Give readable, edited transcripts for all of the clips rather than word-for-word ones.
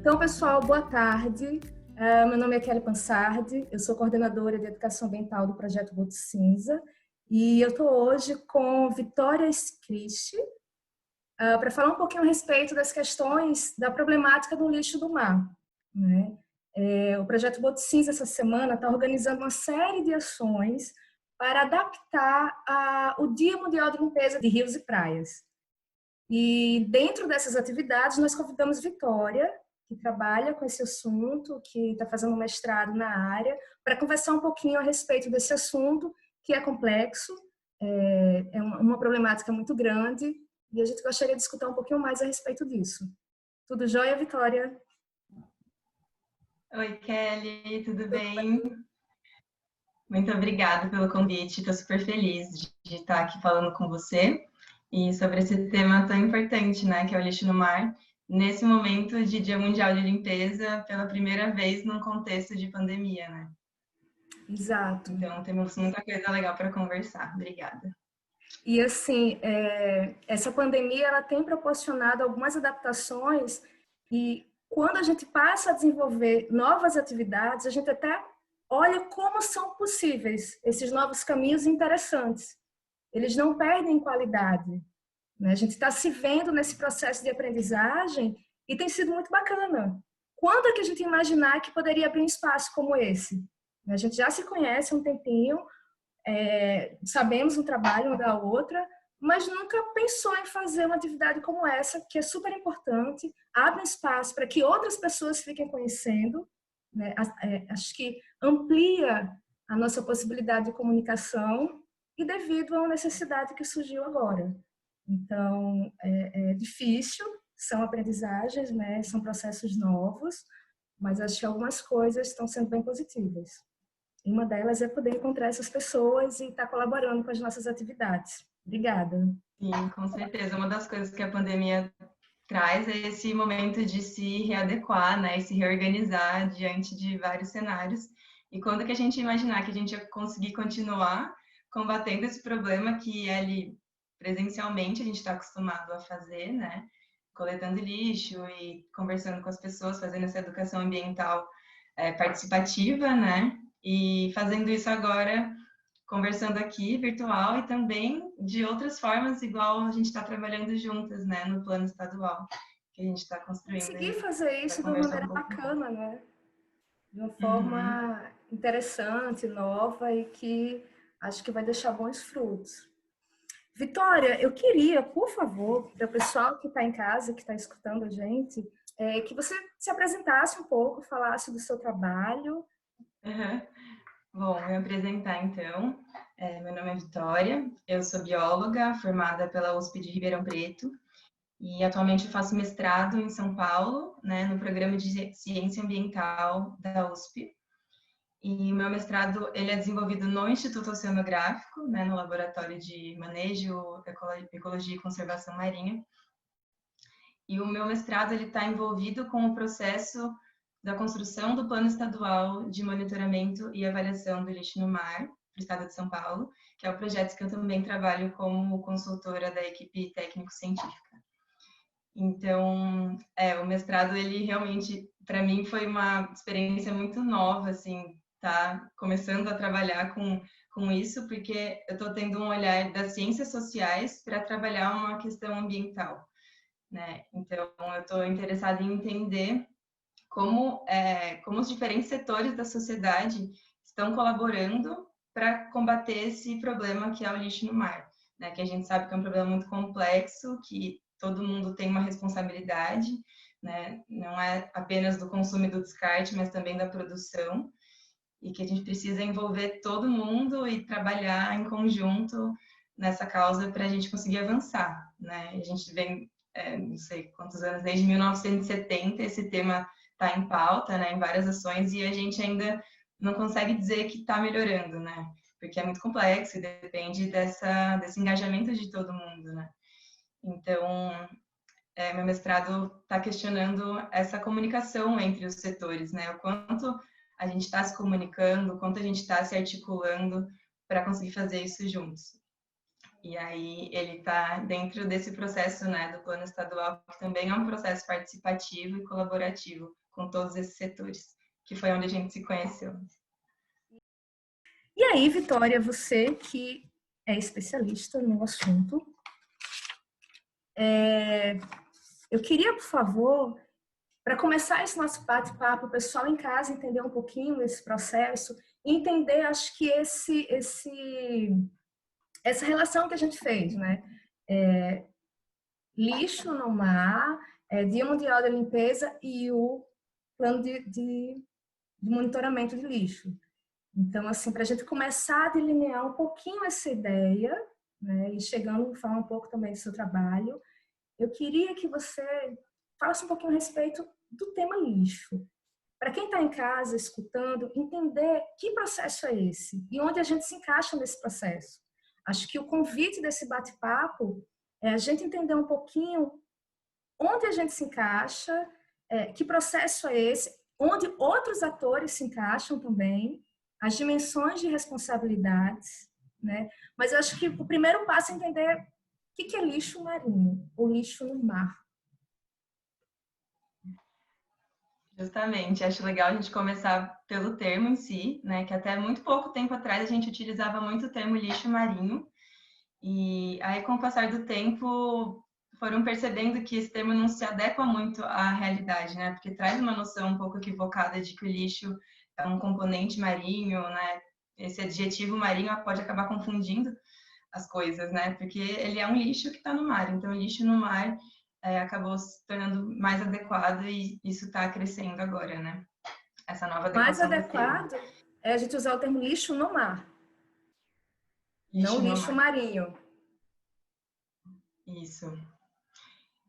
Então, pessoal, boa tarde. Meu nome é Kelly Pansardi, eu sou coordenadora de Educação Ambiental do Projeto Boto Cinza e eu estou hoje com Vitória Scristi para falar um pouquinho a respeito das questões da problemática do lixo do mar, né? O Projeto Boto Cinza, essa semana, está organizando uma série de ações para adaptar o Dia Mundial de Limpeza de Rios e Praias. E dentro dessas atividades, nós convidamos Vitória, que trabalha com esse assunto, que está fazendo um mestrado na área, para conversar um pouquinho a respeito desse assunto, que é complexo, é uma problemática muito grande, e a gente gostaria de escutar um pouquinho mais a respeito disso. Tudo jóia, Vitória? Oi, Kelly, tudo bem? Muito obrigada pelo convite, estou super feliz de estar aqui falando com você e sobre esse tema tão importante, né, que é o lixo no mar, nesse momento de Dia Mundial de Limpeza, pela primeira vez num contexto de pandemia, né? Exato. Então, temos muita coisa legal para conversar. Obrigada. E, assim, essa pandemia ela tem proporcionado algumas adaptações e quando a gente passa a desenvolver novas atividades, a gente até olha como são possíveis esses novos caminhos interessantes. Eles não perdem qualidade, né? A gente está se vendo nesse processo de aprendizagem e tem sido muito bacana. Quando é que a gente imaginar que poderia abrir um espaço como esse? A gente já se conhece há um tempinho, sabemos um trabalho uma da outra, mas nunca pensou em fazer uma atividade como essa, que é super importante, abre espaço para que outras pessoas fiquem conhecendo, né? Acho que amplia a nossa possibilidade de comunicação e devido a uma necessidade que surgiu agora. Então, é difícil, são aprendizagens, né? São processos novos, mas acho que algumas coisas estão sendo bem positivas. Uma delas é poder encontrar essas pessoas e estar colaborando com as nossas atividades. Obrigada. Sim, com certeza. Uma das coisas que a pandemia traz é esse momento de se readequar, né, e se reorganizar diante de vários cenários. E quando que a gente imaginar que a gente ia conseguir continuar combatendo esse problema que é ali presencialmente a gente está acostumado a fazer, né, coletando lixo e conversando com as pessoas, fazendo essa educação ambiental participativa, né, e fazendo isso agora conversando aqui, virtual, e também de outras formas, igual a gente está trabalhando juntas, né, no plano estadual, que a gente está construindo. Conseguir fazer isso de uma maneira bacana, né? De uma forma interessante, nova e que acho que vai deixar bons frutos. Vitória, eu queria, por favor, para o pessoal que está em casa, que está escutando a gente, que você se apresentasse um pouco, falasse do seu trabalho. Bom, vou me apresentar então. Meu nome é Vitória, eu sou bióloga formada pela USP de Ribeirão Preto e atualmente eu faço mestrado em São Paulo, né, no programa de Ciência Ambiental da USP. E o meu mestrado ele é desenvolvido no Instituto Oceanográfico, né, no Laboratório de Manejo, Ecologia e Conservação Marinha. E o meu mestrado ele está envolvido com o processo da construção do Plano Estadual de Monitoramento e Avaliação do Lixo no Mar, para o Estado de São Paulo, que é o projeto que eu também trabalho como consultora da equipe técnico-científica. Então, o mestrado, ele realmente, para mim, foi uma experiência muito nova, assim, tá começando a trabalhar com isso, porque eu estou tendo um olhar das ciências sociais para trabalhar uma questão ambiental, né? Então, eu estou interessada em entender como os diferentes setores da sociedade estão colaborando para combater esse problema que é o lixo no mar, né? Que a gente sabe que é um problema muito complexo, que todo mundo tem uma responsabilidade, né? Não é apenas do consumo e do descarte, mas também da produção, e que a gente precisa envolver todo mundo e trabalhar em conjunto nessa causa para a gente conseguir avançar, né? A gente vem, não sei quantos anos, desde 1970 esse tema está em pauta, né, em várias ações, e a gente ainda não consegue dizer que está melhorando, né? Porque é muito complexo e depende desse engajamento de todo mundo, né? Então, meu mestrado está questionando essa comunicação entre os setores, né? O quanto a gente está se comunicando, o quanto a gente está se articulando para conseguir fazer isso juntos. E aí ele está dentro desse processo, né, do plano estadual, que também é um processo participativo e colaborativo com todos esses setores, que foi onde a gente se conheceu. E aí, Vitória, você que é especialista no assunto, eu queria, por favor, para começar esse nosso bate-papo, o pessoal em casa entender um pouquinho esse processo e entender, acho que essa relação que a gente fez, né? Lixo no mar, Dia Mundial da Limpeza e o plano de monitoramento de lixo. Então, assim, para a gente começar a delinear um pouquinho essa ideia, né, e chegando a falar um pouco também do seu trabalho, eu queria que você falasse um pouquinho a respeito do tema lixo. Para quem está em casa escutando, entender que processo é esse e onde a gente se encaixa nesse processo. Acho que o convite desse bate-papo é a gente entender um pouquinho onde a gente se encaixa, que processo é esse, onde outros atores se encaixam também, as dimensões de responsabilidades, né? Mas eu acho que o primeiro passo é entender o que é lixo marinho, ou lixo no mar. Justamente, acho legal a gente começar pelo termo em si, né, que até muito pouco tempo atrás a gente utilizava muito o termo lixo marinho, e aí com o passar do tempo foram percebendo que esse termo não se adequa muito à realidade, né, porque traz uma noção um pouco equivocada de que o lixo é um componente marinho, né, esse adjetivo marinho pode acabar confundindo as coisas, né, porque ele é um lixo que está no mar, então lixo no mar acabou se tornando mais adequado e isso está crescendo agora, né? Essa nova Mais adequação do termo. adequado é a gente usar o termo lixo no mar, não Lixo no lixo mar. marinho. Isso.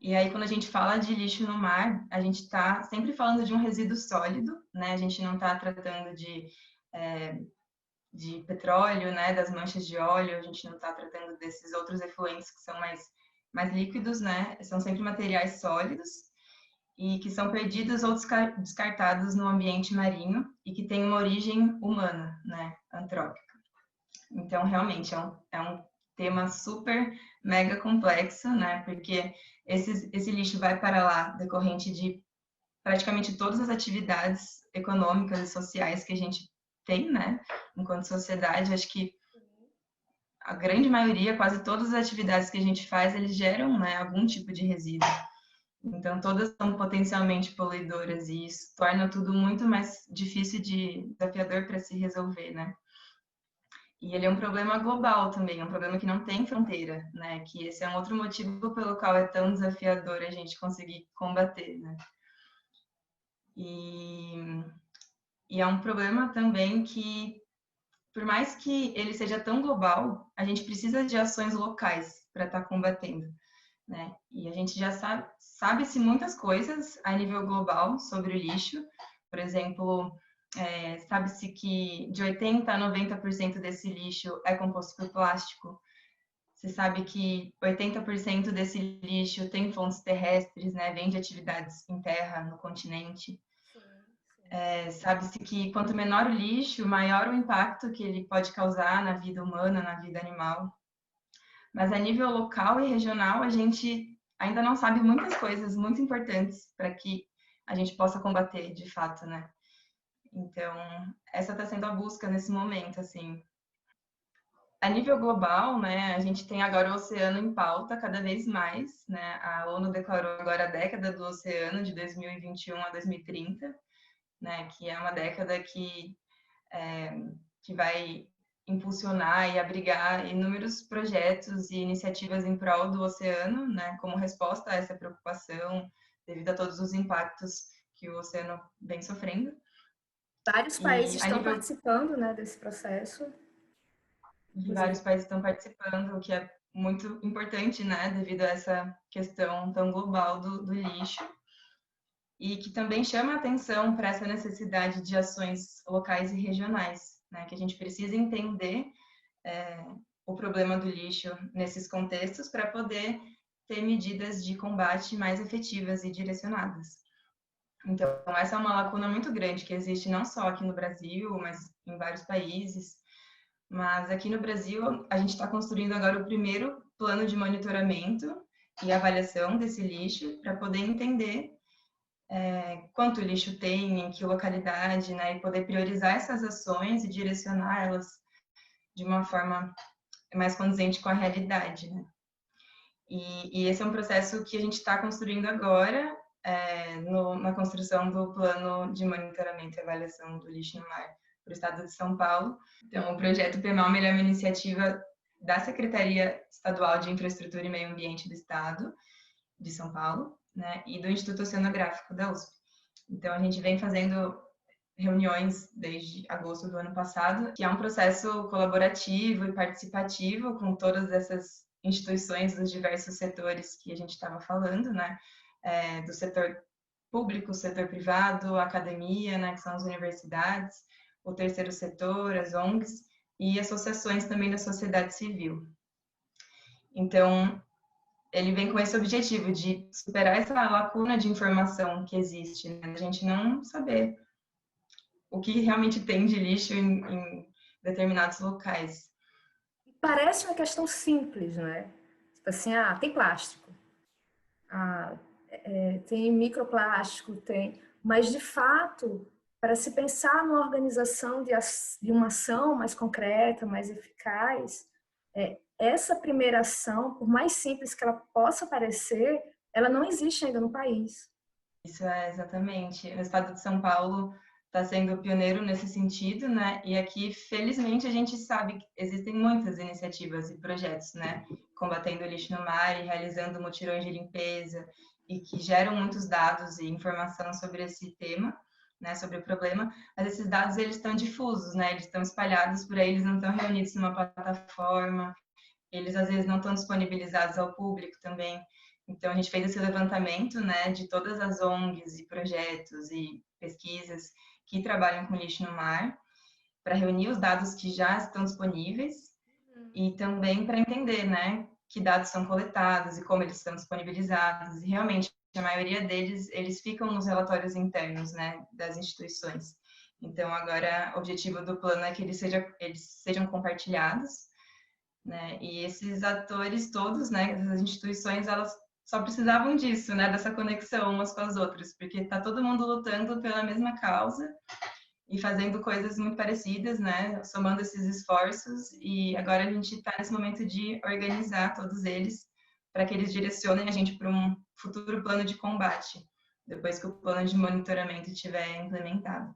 E aí, quando a gente fala de lixo no mar, a gente está sempre falando de um resíduo sólido, né? A gente não está tratando de petróleo, né? Das manchas de óleo, a gente não está tratando desses outros efluentes que são mais líquidos, né? São sempre materiais sólidos e que são perdidos ou descartados no ambiente marinho e que têm uma origem humana, né, antrópica. Então, realmente, é um tema super mega complexo, né, porque esse lixo vai para lá decorrente de praticamente todas as atividades econômicas e sociais que a gente tem, né, enquanto sociedade. Acho que a grande maioria, quase todas as atividades que a gente faz, eles geram, né, algum tipo de resíduo. Então, todas são potencialmente poluidoras e isso torna tudo muito mais difícil de desafiador para se resolver, né? E ele é um problema global também, é um problema que não tem fronteira, né? Que esse é um outro motivo pelo qual é tão desafiador a gente conseguir combater, né? E, e é um problema também que, por mais que ele seja tão global, a gente precisa de ações locais para estar combatendo, né? E a gente já sabe-se muitas coisas a nível global sobre o lixo. Por exemplo, sabe-se que de 80% a 90% desse lixo é composto por plástico. Você sabe que 80% desse lixo tem fontes terrestres, né? Vem de atividades em terra, no continente. Sabe-se que quanto menor o lixo, maior o impacto que ele pode causar na vida humana, na vida animal. Mas a nível local e regional, a gente ainda não sabe muitas coisas muito importantes para que a gente possa combater de fato, né? Então, essa está sendo a busca nesse momento, assim. A nível global, né, a gente tem agora o oceano em pauta cada vez mais, né? A ONU declarou agora a década do oceano de 2021 a 2030, né, que é uma década que vai impulsionar e abrigar inúmeros projetos e iniciativas em prol do oceano, né, como resposta a essa preocupação, devido a todos os impactos que o oceano vem sofrendo. Vários países E a estão nível participando, né, desse processo, de inclusive. vários países estão participando, o que é muito importante, né, devido a essa questão tão global do lixo, e que também chama a atenção para essa necessidade de ações locais e regionais, né, que a gente precisa entender o problema do lixo nesses contextos para poder ter medidas de combate mais efetivas e direcionadas. Então, essa é uma lacuna muito grande que existe não só aqui no Brasil, mas em vários países. Mas aqui no Brasil, a gente está construindo agora o primeiro plano de monitoramento e avaliação desse lixo para poder entender quanto lixo tem, em que localidade, né, e poder priorizar essas ações e direcionar elas de uma forma mais condizente com a realidade, né? E esse é um processo que a gente está construindo agora, na construção do plano de monitoramento e avaliação do lixo no mar para o estado de São Paulo. Então, o projeto PEMALMA é uma iniciativa da Secretaria Estadual de Infraestrutura e Meio Ambiente do Estado de São Paulo, né, e do Instituto Oceanográfico da USP. Então, a gente vem fazendo reuniões desde agosto do ano passado, que é um processo colaborativo e participativo com todas essas instituições dos diversos setores que a gente estava falando, né, do setor público, setor privado, academia, né, que são as universidades, o terceiro setor, as ONGs e associações também da sociedade civil. Então, ele vem com esse objetivo de superar essa lacuna de informação que existe, né? A gente não saber o que realmente tem de lixo em determinados locais. Parece uma questão simples, né? Tipo assim, tem plástico, tem microplástico, tem... Mas, de fato, para se pensar numa organização de uma ação mais concreta, mais eficaz, essa primeira ação, por mais simples que ela possa parecer, ela não existe ainda no país. Isso é exatamente. O estado de São Paulo está sendo pioneiro nesse sentido, né? E aqui, felizmente, a gente sabe que existem muitas iniciativas e projetos, né? Combatendo o lixo no mar e realizando mutirões de limpeza e que geram muitos dados e informação sobre esse tema, né? Sobre o problema. Mas esses dados, eles estão difusos, né? Eles estão espalhados por aí, eles não estão reunidos numa plataforma, eles às vezes não estão disponibilizados ao público também. Então, a gente fez esse levantamento, né, de todas as ONGs e projetos e pesquisas que trabalham com lixo no mar, para reunir os dados que já estão disponíveis e também para entender, né, que dados são coletados e como eles são disponibilizados. E realmente, a maioria deles, eles ficam nos relatórios internos, né, das instituições. Então, agora, o objetivo do plano é que eles sejam compartilhados, né, e esses atores todos, né, essas instituições, elas só precisavam disso, né, dessa conexão umas com as outras, porque está todo mundo lutando pela mesma causa e fazendo coisas muito parecidas, né, somando esses esforços, e agora a gente está nesse momento de organizar todos eles para que eles direcionem a gente para um futuro plano de combate, depois que o plano de monitoramento estiver implementado.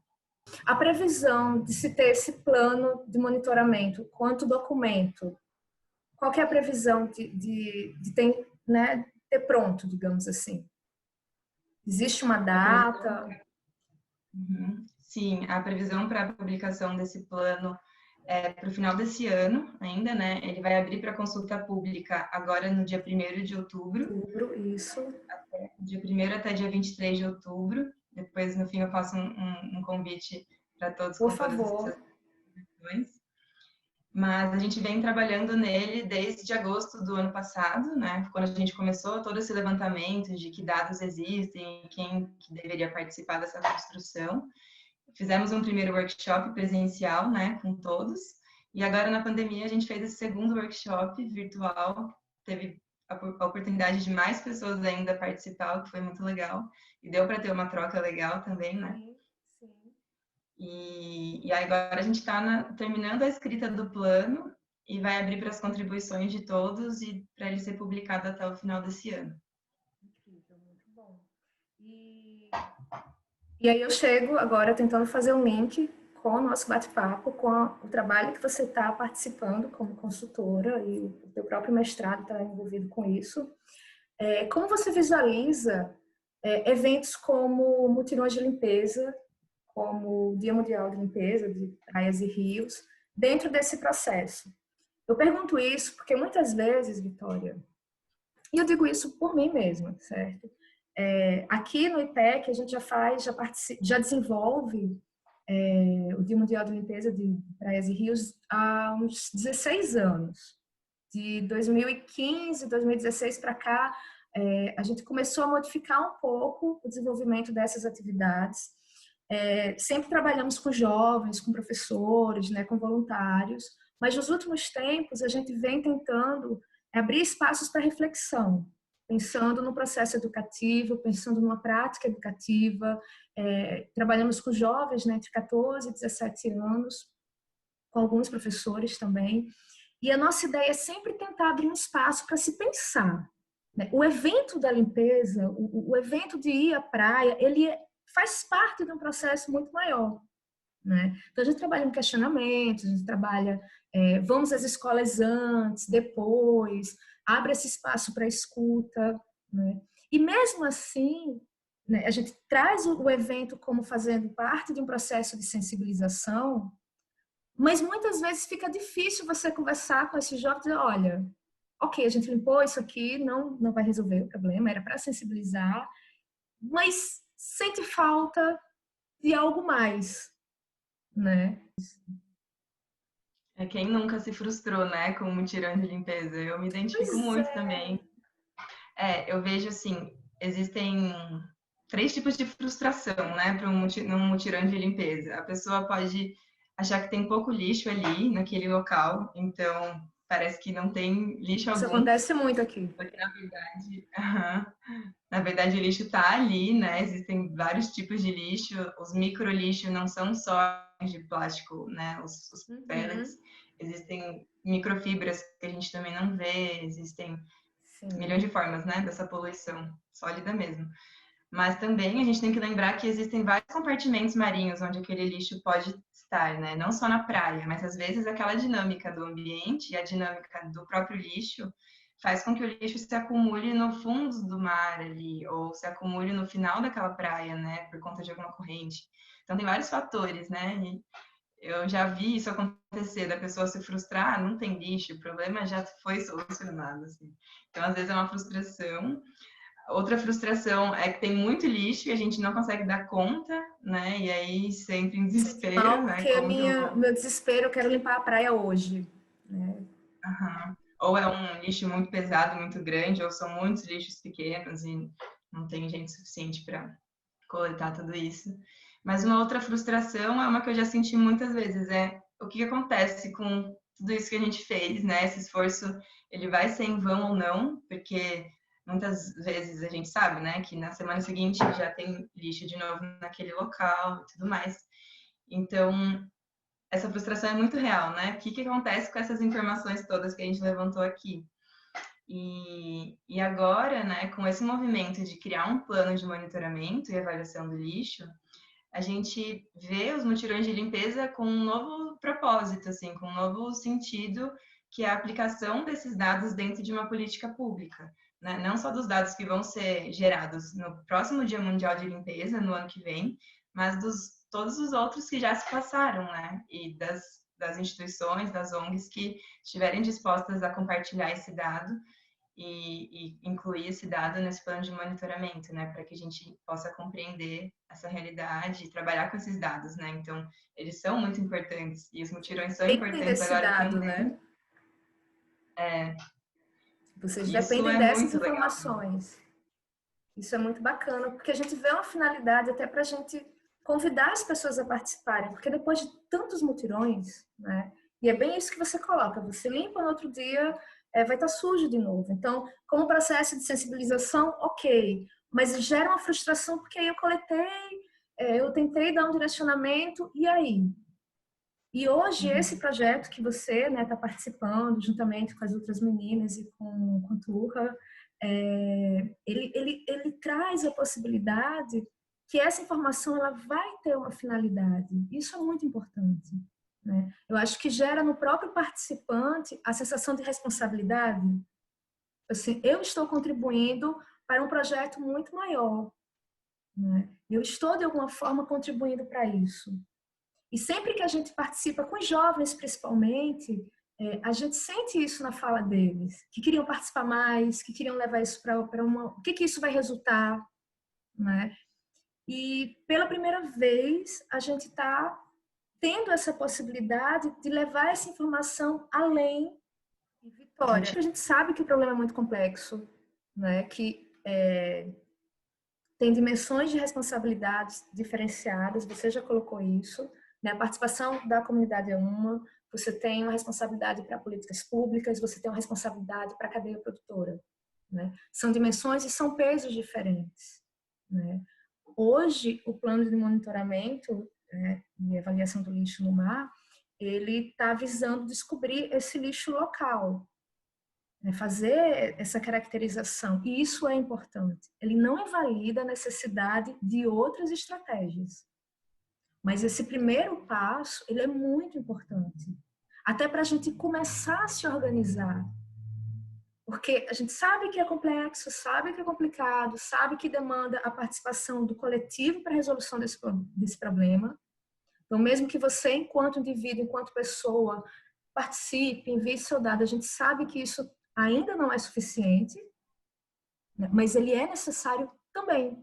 A previsão de se ter esse plano de monitoramento quanto documento, qual que é a previsão de ter, né, ter pronto, digamos assim? Existe uma data? Sim, a previsão para a publicação desse plano é para o final desse ano ainda, né? Ele vai abrir para consulta pública agora no dia 1º de outubro. Outubro, isso. Dia 1º até dia 23 de outubro. Depois, no fim, eu faço um convite para todos Por com todas favor. essas informações. Mas a gente vem trabalhando nele desde agosto do ano passado, né? Quando a gente começou todo esse levantamento de que dados existem, quem que deveria participar dessa construção. Fizemos um primeiro workshop presencial, né, com todos. E agora, na pandemia, a gente fez esse segundo workshop virtual. Teve a oportunidade de mais pessoas ainda participar, o que foi muito legal. E deu para ter uma troca legal também, né? Sim, sim. E agora a gente está terminando a escrita do plano e vai abrir para as contribuições de todos e para ele ser publicado até o final desse ano. Incrível, muito bom. E aí eu chego agora tentando fazer um link com o nosso bate-papo, com o trabalho que você está participando como consultora e o teu próprio mestrado está envolvido com isso. Como você visualiza eventos como mutirões de limpeza, como o Dia Mundial de Limpeza de Praias e Rios, dentro desse processo? Eu pergunto isso porque muitas vezes, Vitória, e eu digo isso por mim mesma, certo? Aqui no IPEC a gente já desenvolve o Dia Mundial de Limpeza de Praias e Rios há uns 16 anos. De 2015, 2016 para cá, a gente começou a modificar um pouco o desenvolvimento dessas atividades. Sempre trabalhamos com jovens, com professores, né, com voluntários, Mas nos últimos tempos, a gente vem tentando abrir espaços para reflexão, pensando no processo educativo, pensando numa prática educativa. Trabalhamos com jovens, né, entre 14 e 17 anos, com alguns professores também. E a nossa ideia é sempre tentar abrir um espaço para se pensar, né? O evento da limpeza, o evento de ir à praia, ele faz parte de um processo muito maior, né? Então, a gente trabalha em questionamentos, a gente trabalha, vamos às escolas antes, depois, abre esse espaço para escuta, né? E mesmo assim, né, a gente traz o evento como fazendo parte de um processo de sensibilização, mas muitas vezes fica difícil você conversar com esses jovens e dizer, olha, ok, a gente limpou isso aqui, não vai resolver o problema, era para sensibilizar, mas sente falta de algo mais, né? É quem nunca se frustrou, né, com o mutirão de limpeza. Eu me identifico Pois muito é. também. Eu vejo assim, existem três tipos de frustração, né, para num mutirão de limpeza. A pessoa pode achar que tem pouco lixo ali naquele local, então parece que não tem lixo Isso algum, acontece muito aqui. porque na verdade, na verdade o lixo está ali, né? Existem vários tipos de lixo. Os micro lixo não são só de plástico, né? Os pellets. Uhum. Existem microfibras que a gente também não vê, existem milhões Sim. de formas, né, dessa poluição sólida mesmo. Mas também a gente tem que lembrar que existem vários compartimentos marinhos onde aquele lixo pode estar, né? Não só na praia, mas às vezes aquela dinâmica do ambiente e a dinâmica do próprio lixo faz com que o lixo se acumule no fundo do mar ali, ou se acumule no final daquela praia, né, por conta de alguma corrente. Então tem vários fatores, né? E eu já vi isso acontecer, da pessoa se frustrar, não tem lixo, o problema já foi solucionado, assim. Então, às vezes é uma frustração. Outra frustração é que tem muito lixo e a gente não consegue dar conta, né? E aí sempre em Sente mal desespero, né? porque Como que eu vou... meu desespero, eu quero limpar a praia hoje, né? Uhum. Ou é um lixo muito pesado, muito grande, ou são muitos lixos pequenos e não tem gente suficiente para coletar tudo isso. Mas uma outra frustração é uma que eu já senti muitas vezes, é o que acontece com tudo isso que a gente fez, né? Esse esforço, ele vai ser em vão ou não, porque muitas vezes a gente sabe, né, que na semana seguinte já tem lixo de novo naquele local e tudo mais. Então, essa frustração é muito real, né? O que acontece com essas informações todas que a gente levantou aqui? E agora, né, com esse movimento de criar um plano de monitoramento e avaliação do lixo, a gente vê os mutirões de limpeza com um novo propósito, assim, com um novo sentido, que é a aplicação desses dados dentro de uma política pública, né? Não só dos dados que vão ser gerados no próximo Dia Mundial de Limpeza, no ano que vem, mas dos todos os outros que já se passaram, né? E das instituições, das ONGs que estiverem dispostas a compartilhar esse dado e incluir esse dado nesse plano de monitoramento, né, para que a gente possa compreender essa realidade e trabalhar com esses dados, né? Então, eles são muito importantes e os mutirões são Dependem importantes desse agora dado, também. né? Vocês Isso dependem é dessas muito legal. informações. Isso é muito bacana, porque a gente vê uma finalidade até para a gente convidar as pessoas a participarem, porque depois de tantos mutirões, né? E é bem isso que você coloca, você limpa no outro dia, vai estar sujo de novo. Então, como processo de sensibilização, ok, mas gera uma frustração porque aí eu coletei, eu tentei dar um direcionamento, e aí? E hoje esse Uhum. projeto que você está participando, juntamente com as outras meninas e com a Turra, ele traz a possibilidade que essa informação ela vai ter uma finalidade. Isso é muito importante, né? Eu acho que gera no próprio participante a sensação de responsabilidade. Assim, eu estou contribuindo para um projeto muito maior, né? Eu estou de alguma forma contribuindo para isso. E sempre que a gente participa com os jovens, principalmente, a gente sente isso na fala deles, que queriam participar mais, que queriam levar isso para uma... O que isso vai resultar, né? E pela primeira vez, a gente está tendo essa possibilidade de levar essa informação além de Vitória. A gente sabe que o problema é muito complexo, né? Que tem dimensões de responsabilidades diferenciadas, você já colocou isso, né? A participação da comunidade é uma, você tem uma responsabilidade para políticas públicas, você tem uma responsabilidade para a cadeia produtora, né? São dimensões e são pesos diferentes, né? Hoje, o plano de monitoramento, né, e avaliação do lixo no mar, ele está visando descobrir esse lixo local, né, fazer essa caracterização. E isso é importante. Ele não invalida a necessidade de outras estratégias. Mas esse primeiro passo, ele é muito importante. Até para a gente começar a se organizar. Porque a gente sabe que é complexo, sabe que é complicado, sabe que demanda a participação do coletivo para a resolução desse problema. Então, mesmo que você, enquanto indivíduo, enquanto pessoa, participe, envie seu dado, a gente sabe que isso ainda não é suficiente, né? Mas ele é necessário também.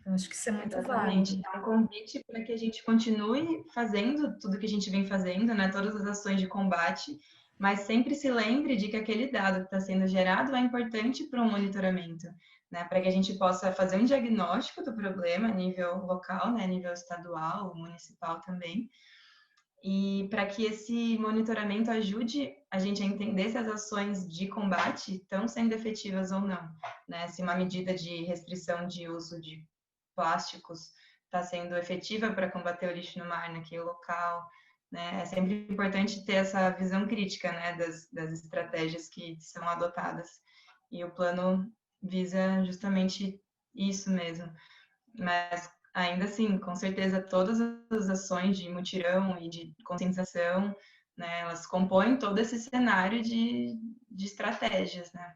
Eu acho que isso é muito Exatamente. válido. É um convite para que a gente continue fazendo tudo que a gente vem fazendo, né? Todas as ações de combate, mas sempre se lembre de que aquele dado que está sendo gerado é importante para um monitoramento, né? Para que a gente possa fazer um diagnóstico do problema a nível local, né? A nível estadual, municipal também. E para que esse monitoramento ajude a gente a entender se as ações de combate estão sendo efetivas ou não, né? Se uma medida de restrição de uso de plásticos está sendo efetiva para combater o lixo no mar naquele local, né? É sempre importante ter essa visão crítica, né, das estratégias que são adotadas. E o plano visa justamente isso mesmo. Mas ainda assim, com certeza, todas as ações de mutirão e de conscientização, né, elas compõem todo esse cenário de estratégias, né?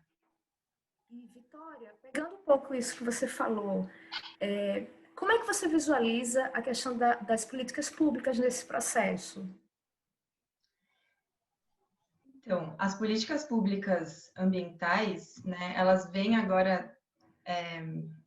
E, Vitória, pegando um pouco isso que você falou, como é que você visualiza a questão das políticas públicas nesse processo? Então, as políticas públicas ambientais, né, elas vêm agora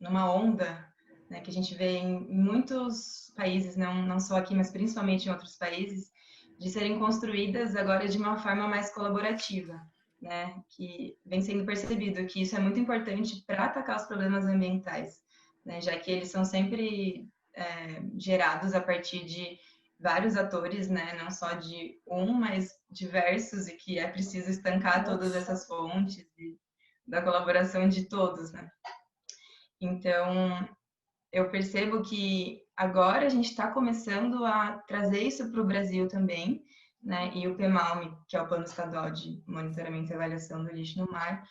numa onda, né, que a gente vê em muitos países, não só aqui, mas principalmente em outros países, de serem construídas agora de uma forma mais colaborativa, né, que vem sendo percebido que isso é muito importante para atacar os problemas ambientais, né, já que eles são sempre gerados a partir de vários atores, né, não só de um, mas diversos, e que é preciso estancar todas Nossa. essas fontes e da colaboração de todos, né. Então, eu percebo que agora a gente está começando a trazer isso para o Brasil também, né? E o PMALM, que é o Plano Estadual de Monitoramento e Avaliação do Lixo no Mar,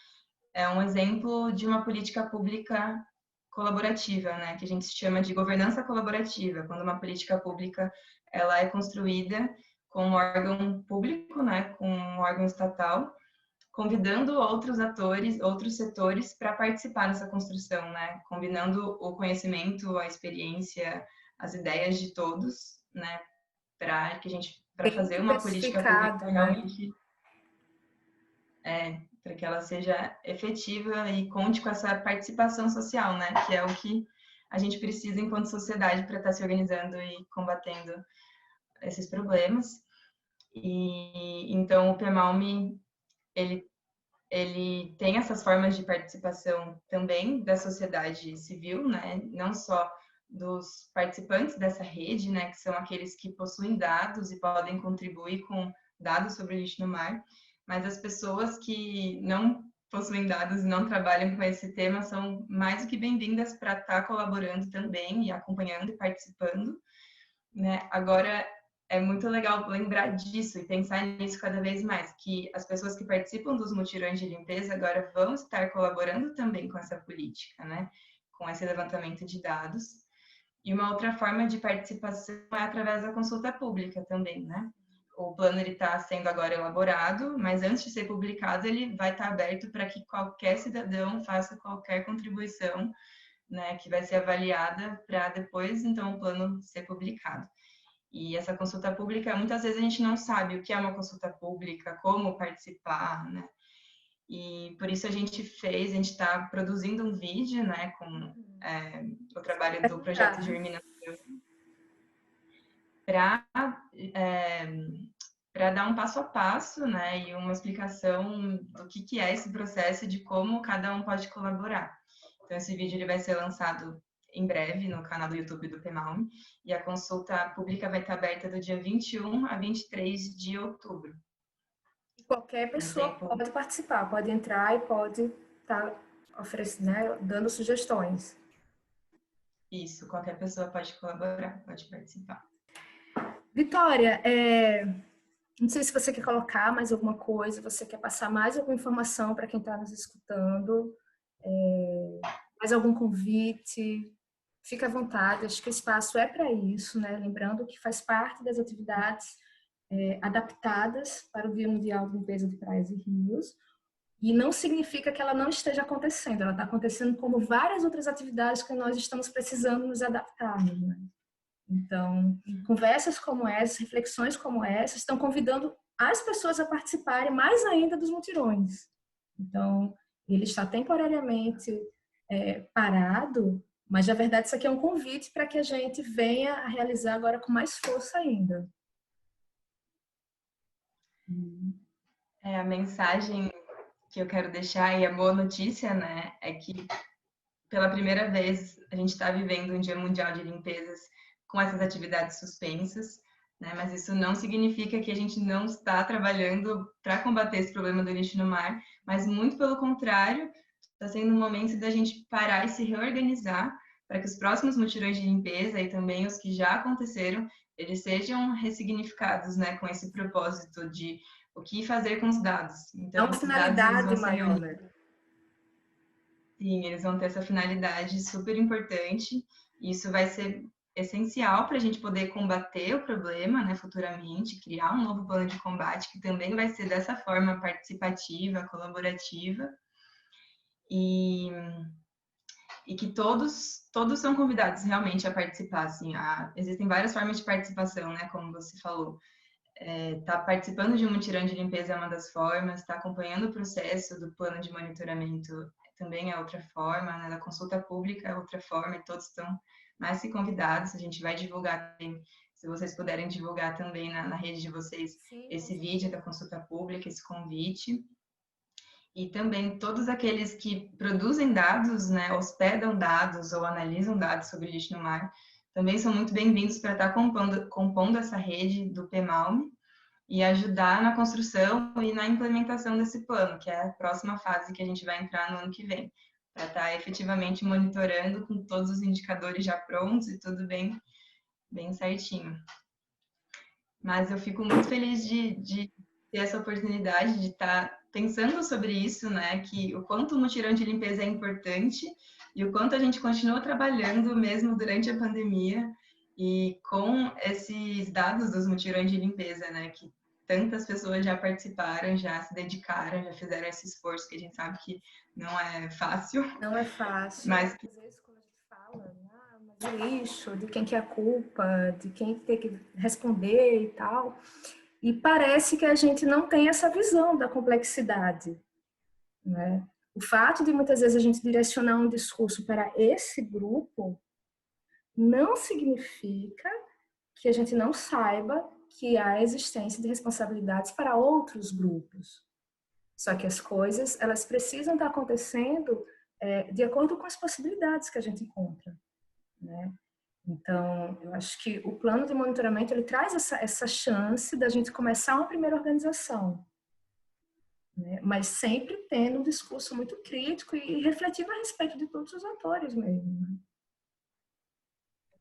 é um exemplo de uma política pública colaborativa, né? Que a gente chama de governança colaborativa, quando uma política pública ela é construída com um órgão público, né? Com um órgão estatal, convidando outros atores, outros setores para participar dessa construção, né? Combinando o conhecimento, a experiência, as ideias de todos, né? Para que a gente, para Bem fazer uma política pública diversificado, né? realmente, para que ela seja efetiva e conte com essa participação social, né? Que é o que a gente precisa enquanto sociedade para estar se organizando e combatendo esses problemas. E então o PMALM ele tem essas formas de participação também da sociedade civil, né? Não só dos participantes dessa rede, né? Que são aqueles que possuem dados e podem contribuir com dados sobre o lixo no mar, mas as pessoas que não possuem dados e não trabalham com esse tema são mais do que bem-vindas para estar colaborando também e acompanhando e participando, né? Agora, é muito legal lembrar disso e pensar nisso cada vez mais, que as pessoas que participam dos mutirões de limpeza agora vão estar colaborando também com essa política, né? Com esse levantamento de dados. E uma outra forma de participação é através da consulta pública também, né? O plano está sendo agora elaborado, mas antes de ser publicado, ele vai estar aberto para que qualquer cidadão faça qualquer contribuição, né, que vai ser avaliada para depois, então, o plano ser publicado. E essa consulta pública, muitas vezes a gente não sabe o que é uma consulta pública, como participar, né? E por isso a gente está produzindo um vídeo, né, com o trabalho do projeto Germinação, para para dar um passo a passo, né, e uma explicação do que é esse processo e de como cada um pode colaborar. Então esse vídeo ele vai ser lançado em breve no canal do YouTube do PEMALME, e a consulta pública vai estar aberta do dia 21 a 23 de outubro. Qualquer pessoa pode participar, pode entrar e pode estar oferecendo, né, dando sugestões. Isso, qualquer pessoa pode colaborar, pode participar. Vitória, não sei se você quer colocar mais alguma coisa, você quer passar mais alguma informação para quem está nos escutando, mais algum convite, fica à vontade, acho que o espaço é para isso, né? Lembrando que faz parte das atividades adaptadas para o Dia Mundial de Limpeza de Praias e Rios, e não significa que ela não esteja acontecendo, ela está acontecendo como várias outras atividades que nós estamos precisando nos adaptar, né? Então, conversas como essas, reflexões como essas, estão convidando as pessoas a participarem mais ainda dos mutirões. Então, ele está temporariamente parado, mas, na verdade, isso aqui é um convite para que a gente venha a realizar agora com mais força ainda. A mensagem que eu quero deixar, e a boa notícia, né, é que pela primeira vez a gente está vivendo um Dia Mundial de Limpezas com essas atividades suspensas, né, mas isso não significa que a gente não está trabalhando para combater esse problema do lixo no mar, mas muito pelo contrário, está sendo um momento da gente parar e se reorganizar para que os próximos mutirões de limpeza e também os que já aconteceram, eles sejam ressignificados, né, com esse propósito de o que fazer com os dados. É Então, uma esses dados eles finalidade vão ser maior, reunidos. né? Sim, eles vão ter essa finalidade super importante. E isso vai ser essencial para a gente poder combater o problema, né, futuramente, criar um novo plano de combate que também vai ser dessa forma participativa, colaborativa. E que todos são convidados realmente a participar. Assim, existem várias formas de participação, né, como você falou. Tá participando de um mutirão de limpeza é uma das formas, tá acompanhando o processo do plano de monitoramento também é outra forma, né? Da consulta pública é outra forma, e todos estão mais que convidados. A gente vai divulgar também, se vocês puderem divulgar também na rede de vocês, Sim, esse vídeo da consulta pública, esse convite. E também todos aqueles que produzem dados, né, hospedam dados ou analisam dados sobre lixo no mar, também são muito bem-vindos para estar compondo essa rede do PEMALME e ajudar na construção e na implementação desse plano, que é a próxima fase que a gente vai entrar no ano que vem, para estar efetivamente monitorando com todos os indicadores já prontos e tudo bem certinho. Mas eu fico muito feliz de ter essa oportunidade de estar pensando sobre isso, né? Que o quanto o mutirão de limpeza é importante e o quanto a gente continua trabalhando mesmo durante a pandemia e com esses dados dos mutirões de limpeza, né? Que tantas pessoas já participaram, já se dedicaram, já fizeram esse esforço que a gente sabe que não é fácil. Não é fácil. Mas às vezes, quando a gente fala, mas o lixo, de quem que é a culpa, de quem tem que responder e tal. E parece que a gente não tem essa visão da complexidade, né? O fato de muitas vezes a gente direcionar um discurso para esse grupo não significa que a gente não saiba que há existência de responsabilidades para outros grupos. Só que as coisas, elas precisam estar acontecendo de acordo com as possibilidades que a gente encontra, né? Então, eu acho que o plano de monitoramento, ele traz essa chance da gente começar uma primeira organização, né? Mas sempre tendo um discurso muito crítico e refletindo a respeito de todos os atores mesmo, né?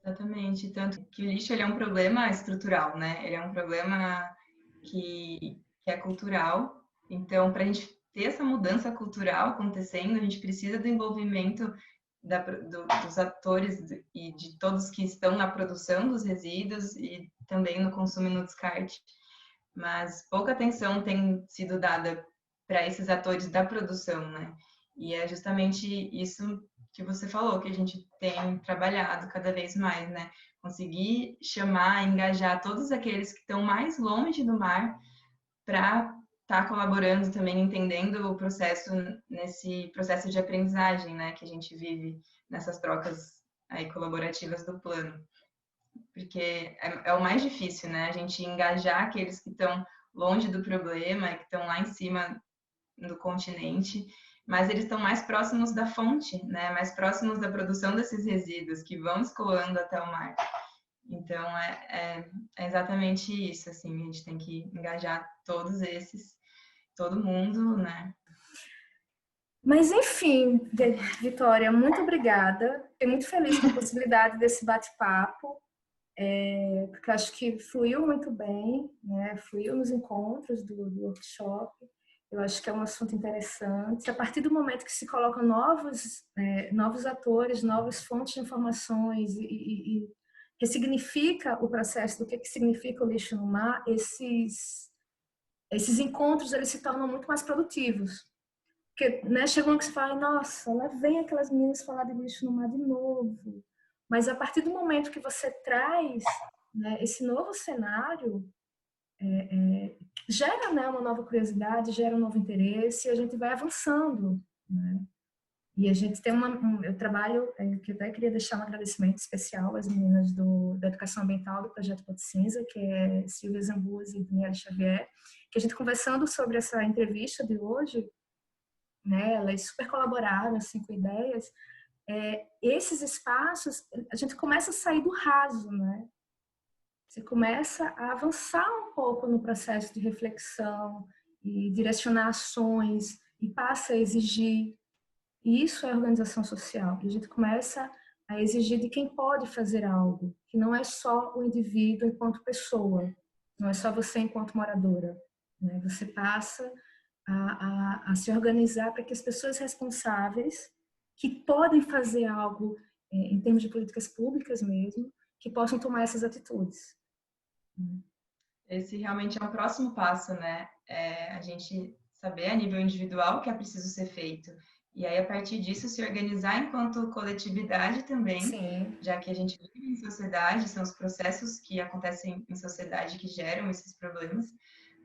exatamente, tanto que o lixo ele é um problema estrutural, né? Ele é um problema que é cultural. Então, para a gente ter essa mudança cultural acontecendo, a gente precisa do envolvimento dos atores e de todos que estão na produção dos resíduos e também no consumo e no descarte. Mas pouca atenção tem sido dada para esses atores da produção, né? E é justamente isso que você falou, que a gente tem trabalhado cada vez mais, né? Conseguir chamar, engajar todos aqueles que estão mais longe do mar para estar colaborando também, entendendo o processo, nesse processo de aprendizagem, né? Que a gente vive nessas trocas aí colaborativas do plano. Porque é o mais difícil, né? A gente engajar aqueles que estão longe do problema, que estão lá em cima do continente, mas eles estão mais próximos da fonte, né? Mais próximos da produção desses resíduos que vão escoando até o mar. Então, é exatamente isso, assim, a gente tem que engajar todos esses, todo mundo, né? Mas, enfim, Vitória, muito obrigada. Fiquei muito feliz com a possibilidade desse bate-papo, porque acho que fluiu muito bem, né? Fluiu nos encontros do workshop. Eu acho que é um assunto interessante. A partir do momento que se colocam novos atores, novas fontes de informações e ressignifica o processo do que significa o lixo no mar, esses encontros eles se tornam muito mais produtivos. Porque, né, chega uma que você fala, nossa, lá vem aquelas meninas falar de lixo no mar de novo. Mas a partir do momento que você traz, né, esse novo cenário, gera, né, uma nova curiosidade, gera um novo interesse e a gente vai avançando, né? E a gente tem eu trabalho, que eu até queria deixar um agradecimento especial às meninas da Educação Ambiental do Projeto Ponto Cinza, que é Silvia Zambuzzi e Daniela Xavier, que a gente conversando sobre essa entrevista de hoje, né, elas super colaboraram assim, com ideias, esses espaços, a gente começa a sair do raso, né? Você começa a avançar um pouco no processo de reflexão e direcionar ações e passa a exigir. E isso é organização social. E a gente começa a exigir de quem pode fazer algo, que não é só o indivíduo enquanto pessoa, não é só você enquanto moradora, né? Você passa a se organizar para que as pessoas responsáveis, que podem fazer algo em termos de políticas públicas mesmo, que possam tomar essas atitudes. Esse realmente é um próximo passo, né? A gente saber a nível individual o que é preciso ser feito. E aí, a partir disso, se organizar enquanto coletividade também, Sim. já que a gente vive em sociedade, são os processos que acontecem em sociedade que geram esses problemas,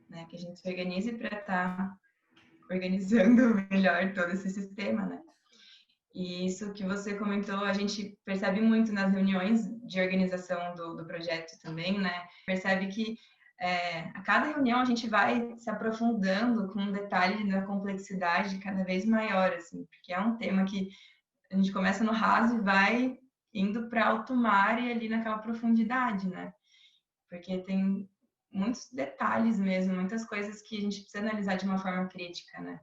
né? Que a gente se organize para estar organizando melhor todo esse sistema, né? E isso que você comentou, a gente percebe muito nas reuniões de organização do projeto também, né? Percebe que a cada reunião a gente vai se aprofundando com um detalhe da complexidade cada vez maior, assim, porque é um tema que a gente começa no raso e vai indo para alto mar e ali naquela profundidade, né? Porque tem muitos detalhes mesmo, muitas coisas que a gente precisa analisar de uma forma crítica, né?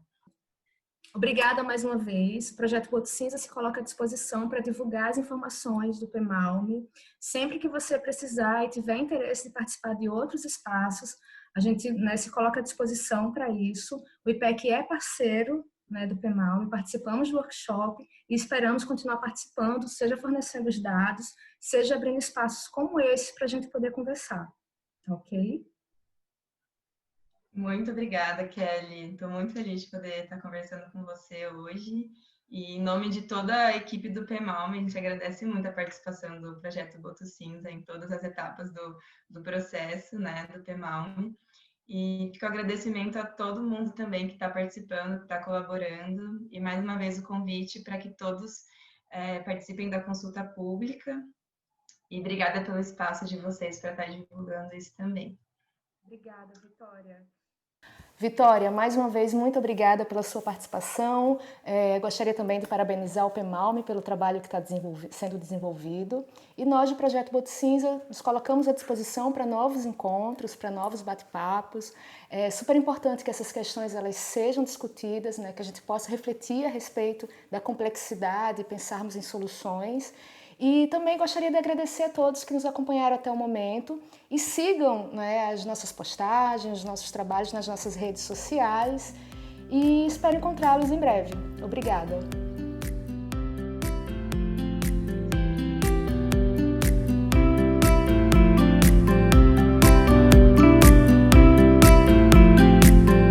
Obrigada mais uma vez. O Projeto Boto Cinza se coloca à disposição para divulgar as informações do PEMALME. Sempre que você precisar e tiver interesse de participar de outros espaços, a gente, né, se coloca à disposição para isso. O IPEC é parceiro, né, do PEMALME, participamos do workshop e esperamos continuar participando, seja fornecendo os dados, seja abrindo espaços como esse para a gente poder conversar. Ok? Muito obrigada, Kelly. Estou muito feliz de poder estar conversando com você hoje. E em nome de toda a equipe do PEMALME, a gente agradece muito a participação do Projeto Boto Cinza em todas as etapas do processo, né, do PEMALME. E fica o agradecimento a todo mundo também que está participando, que está colaborando. E mais uma vez o convite para que todos participem da consulta pública. E obrigada pelo espaço de vocês para estar divulgando isso também. Obrigada, Vitória. Vitória, mais uma vez, muito obrigada pela sua participação. Gostaria também de parabenizar o PEMALME pelo trabalho que está sendo desenvolvido. E nós, do Projeto Boto Cinza, nos colocamos à disposição para novos encontros, para novos bate-papos. É super importante que essas questões elas sejam discutidas, né, que a gente possa refletir a respeito da complexidade e pensarmos em soluções. E também gostaria de agradecer a todos que nos acompanharam até o momento e sigam, né, as nossas postagens, os nossos trabalhos nas nossas redes sociais e espero encontrá-los em breve. Obrigada!